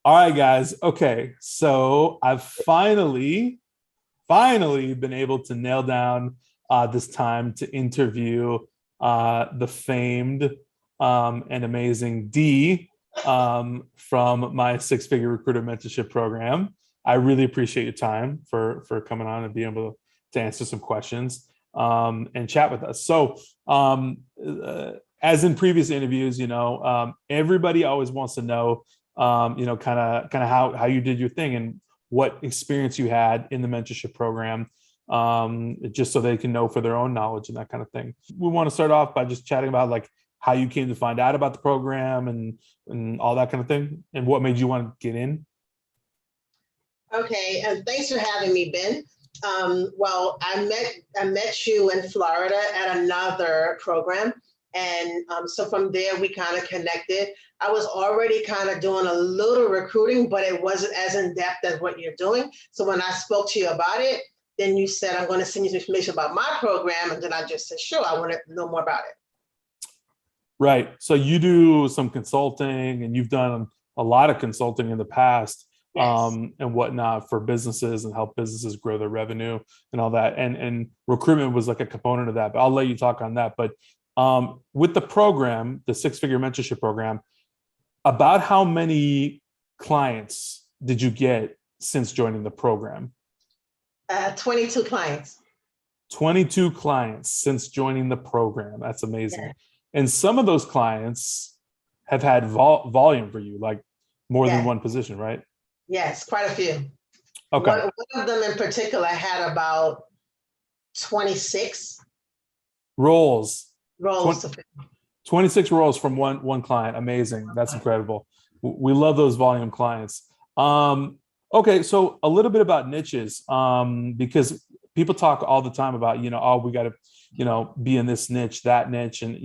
All right, guys. Okay, so I've finally been able to nail down this time to interview the famed and amazing Dee from my six-figure recruiter mentorship program. I really appreciate your time for coming on and being able to answer some questions and chat with us. So, as in previous interviews, everybody always wants to know kind of how you did your thing and what experience you had in the mentorship program, just so they can know for their own knowledge and that kind of thing. We want to start off by just chatting about like how you came to find out about the program and all that kind of thing, and what made you want to get in. Okay, and thanks for having me, Ben. Well, I met you in Florida at another program, and so from there we kind of connected. I was already kind of doing a little recruiting, but it wasn't as in depth as what you're doing. So when I spoke to you about it, then you said, I'm going to send you some information about my program, and then I just said, sure, I want to know more about it. Right. So you do some consulting, and you've done a lot of consulting in the past. Yes. And whatnot for businesses and help businesses grow their revenue and all that. And recruitment was like a component of that, but I'll let you talk on that. But with the program, the six-figure mentorship program, about how many clients did you get since joining the program? 22 clients. 22 clients since joining the program. That's amazing. Yeah. And some of those clients have had volume for you, like more than one position, right? Yes, quite a few. Okay. One of them in particular had about 26 roles. 26 roles from one client. Amazing. That's incredible. We love those volume clients. Okay, so a little bit about niches, because people talk all the time about, oh, we got to, be in this niche, that niche. And,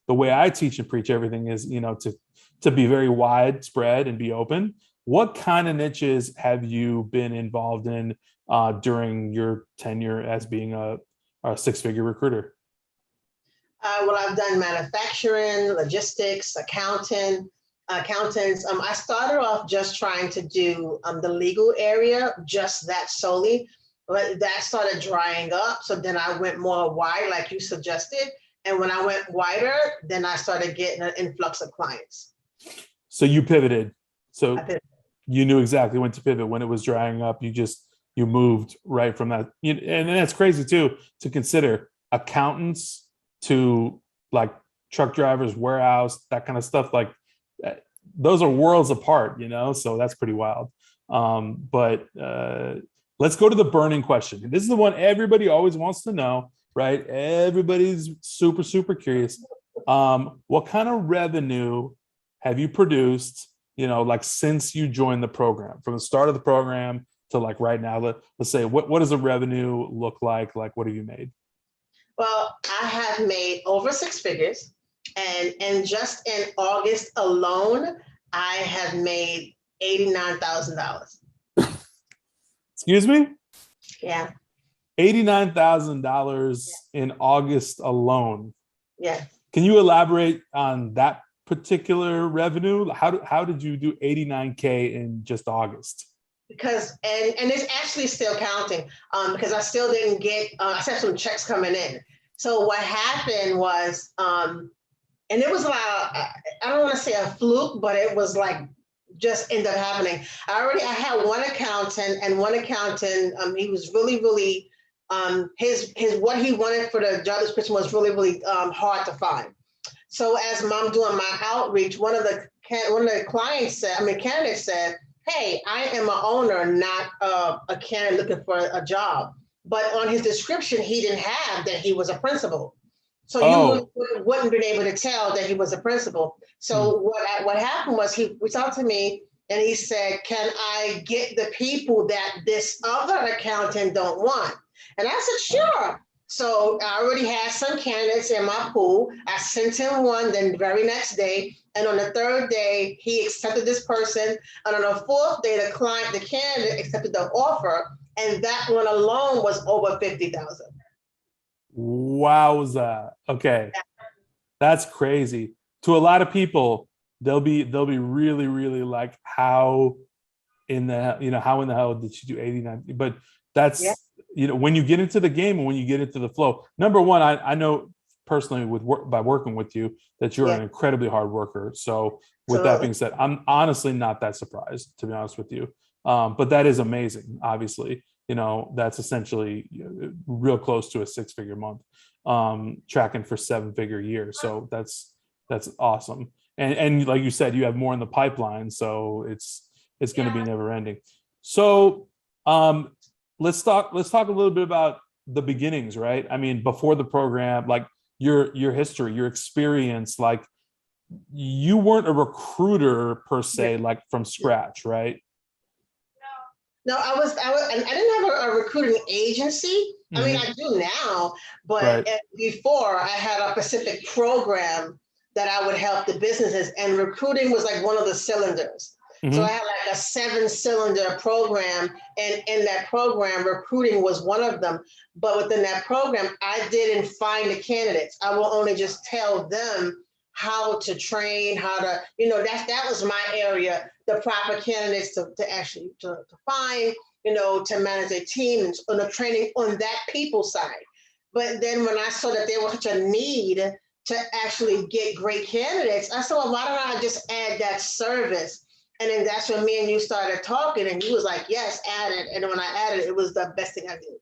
the way I teach and preach everything is, to be very widespread and be open. What kind of niches have you been involved in during your tenure as being a six-figure recruiter? Well, I've done manufacturing, logistics, accountants. I started off just trying to do the legal area, just that solely, but that started drying up. So then I went more wide, like you suggested. And when I went wider, then I started getting an influx of clients. So you pivoted. So you knew exactly when to pivot. When it was drying up, you moved right from that. And that's crazy too, to consider accountants to like truck drivers, warehouse, that kind of stuff. Like those are worlds apart, so that's pretty wild. But let's go to the burning question. This is the one everybody always wants to know, right? Everybody's super, super curious. What kind of revenue have you produced, like since you joined the program, from the start of the program to like right now? Let's say, what does the revenue look like? Like, what have you made? Well, I have made over six figures, and just in August alone, I have made $89,000. Excuse me? Yeah. $89,000 in August alone. Yeah. Can you elaborate on that particular revenue? How did you do 89K in just August? Because and it's actually still counting, because I still didn't get I still have some checks coming in. So what happened was, and it was like, I don't want to say a fluke, but it was like just ended up happening. I had one accountant, and he was really his what he wanted for the job description was really hard to find. So as I'm doing my outreach, one of the clients said, candidates said, hey, I am an owner, not a candidate looking for a job. But on his description, he didn't have that he was a principal. So you wouldn't been able to tell that he was a principal. So what happened was he reached out to me and he said, can I get the people that this other accountant don't want? And I said, sure. So I already had some candidates in my pool. I sent him one, then the very next day. And on the third day, he accepted this person. And on the fourth day, the candidate accepted the offer. And that one alone was over 50,000. Wowza. Okay. That's crazy. To a lot of people, they'll be really, really like, how in the, how in the hell did she do 89? But Yeah. that's, when you get into the game and when you get into the flow, number one, I know personally by working with you that you're Yeah. an incredibly hard worker. So with that Absolutely. being said, I'm honestly not that surprised, to be honest with you. But that is amazing. Obviously, that's essentially real close to a 6-figure month, tracking for 7-figure year. So that's awesome. And like you said, you have more in the pipeline. So it's going to be never ending. So let's talk a little bit about the beginnings, right? I mean, before the program, like your history, your experience, like you weren't a recruiter per se, like from scratch, right? No, I didn't have a recruiting agency. I mean, I do now, but Right. before I had a specific program that I would help the businesses, and recruiting was like one of the cylinders. So I had like a 7-cylinder program, and in that program, recruiting was one of them. But within that program, I didn't find the candidates. I will only just tell them how to train, how to, that was my area, the proper candidates to actually to find, to manage a team and on the training on that people side. But then when I saw that there was such a need to actually get great candidates, I said, well, why don't I just add that service? And then that's when me and you started talking, and you was like, yes, add it. And when I added it, it was the best thing I did.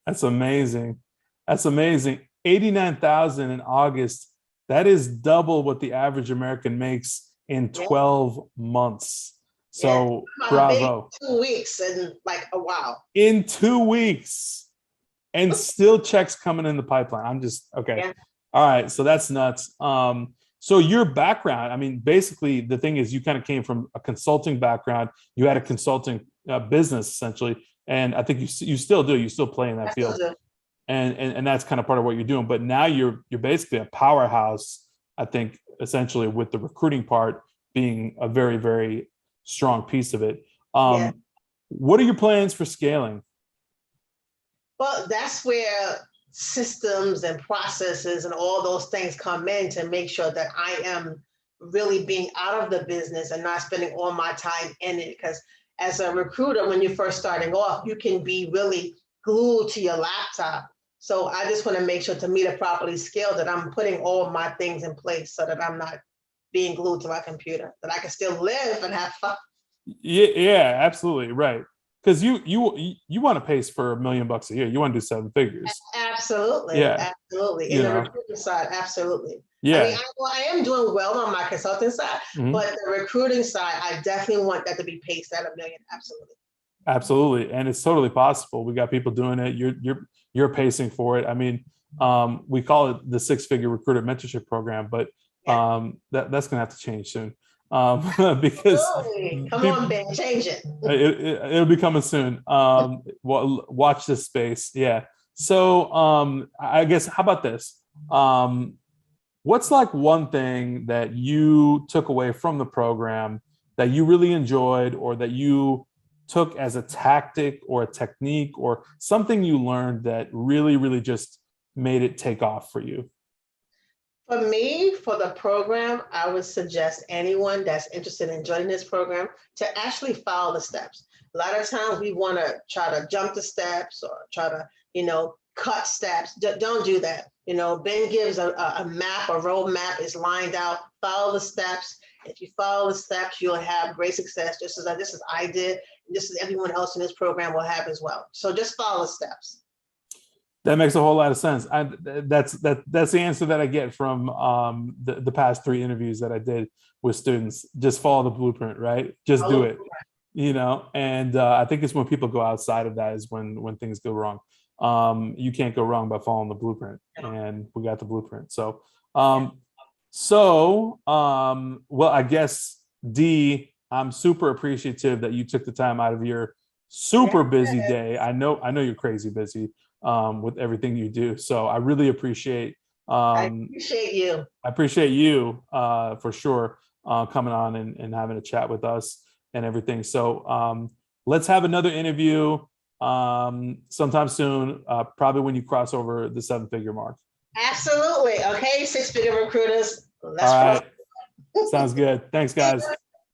That's amazing. That's amazing. 89,000 in August. That is double what the average American makes in 12 months. So bravo. 2 weeks and like, oh, wow. In 2 weeks. And still checks coming in the pipeline. I'm just, okay. Yeah. All right. So that's nuts. So your background, I mean, basically the thing is you kind of came from a consulting background. You had a consulting business essentially. And I think you still do. You still play in that field. And that's kind of part of what you're doing. But now you're basically a powerhouse, I think, essentially, with the recruiting part being a very, very strong piece of it. What are your plans for scaling? Well, that's where systems and processes and all those things come in to make sure that I am really being out of the business and not spending all my time in it. Because as a recruiter, when you're first starting off, you can be really glued to your laptop. So I just want to make sure, to me, to properly scale, that I'm putting all of my things in place so that I'm not being glued to my computer, that I can still live and have fun. Yeah, absolutely. Right. Because you want to pace for $1 million a year. You want to do 7 figures. Absolutely. Yeah. Absolutely. In the recruiting side, absolutely. Yeah. I mean, I am doing well on my consulting side, but the recruiting side, I definitely want that to be paced at $1 million. Absolutely. Absolutely. And it's totally possible. We got people doing it. You're pacing for it. I mean, we call it the 6-figure recruiter mentorship program, but that's going to have to change soon. Because come on, Ben, change it. It'll be coming soon. Watch this space. Yeah. So I guess, how about this? What's like one thing that you took away from the program that you really enjoyed, or that you took as a tactic or a technique or something you learned that really, really just made it take off for you? For me, for the program, I would suggest anyone that's interested in joining this program to actually follow the steps. A lot of times we want to try to jump the steps or try to, cut steps. Don't do that. Ben gives a map, a roadmap is lined out. Follow the steps. If you follow the steps, you'll have great success, just as I did. And just as everyone else in this program will have as well. So just follow the steps. That makes a whole lot of sense. That's the answer that I get from the past 3 interviews that I did with students. Just follow the blueprint, right? Just do it, And I think it's when people go outside of that is when things go wrong. You can't go wrong by following the blueprint, and we got the blueprint. So, well, I guess Dee, I'm super appreciative that you took the time out of your super busy day. I know you're crazy busy. With everything you do. So I really appreciate I appreciate you. I appreciate you for sure coming on and having a chat with us and everything. So let's have another interview sometime soon, probably when you cross over the 7-figure mark. Absolutely. Okay, 6-figure recruiters. All right. Sounds good. Thanks, guys.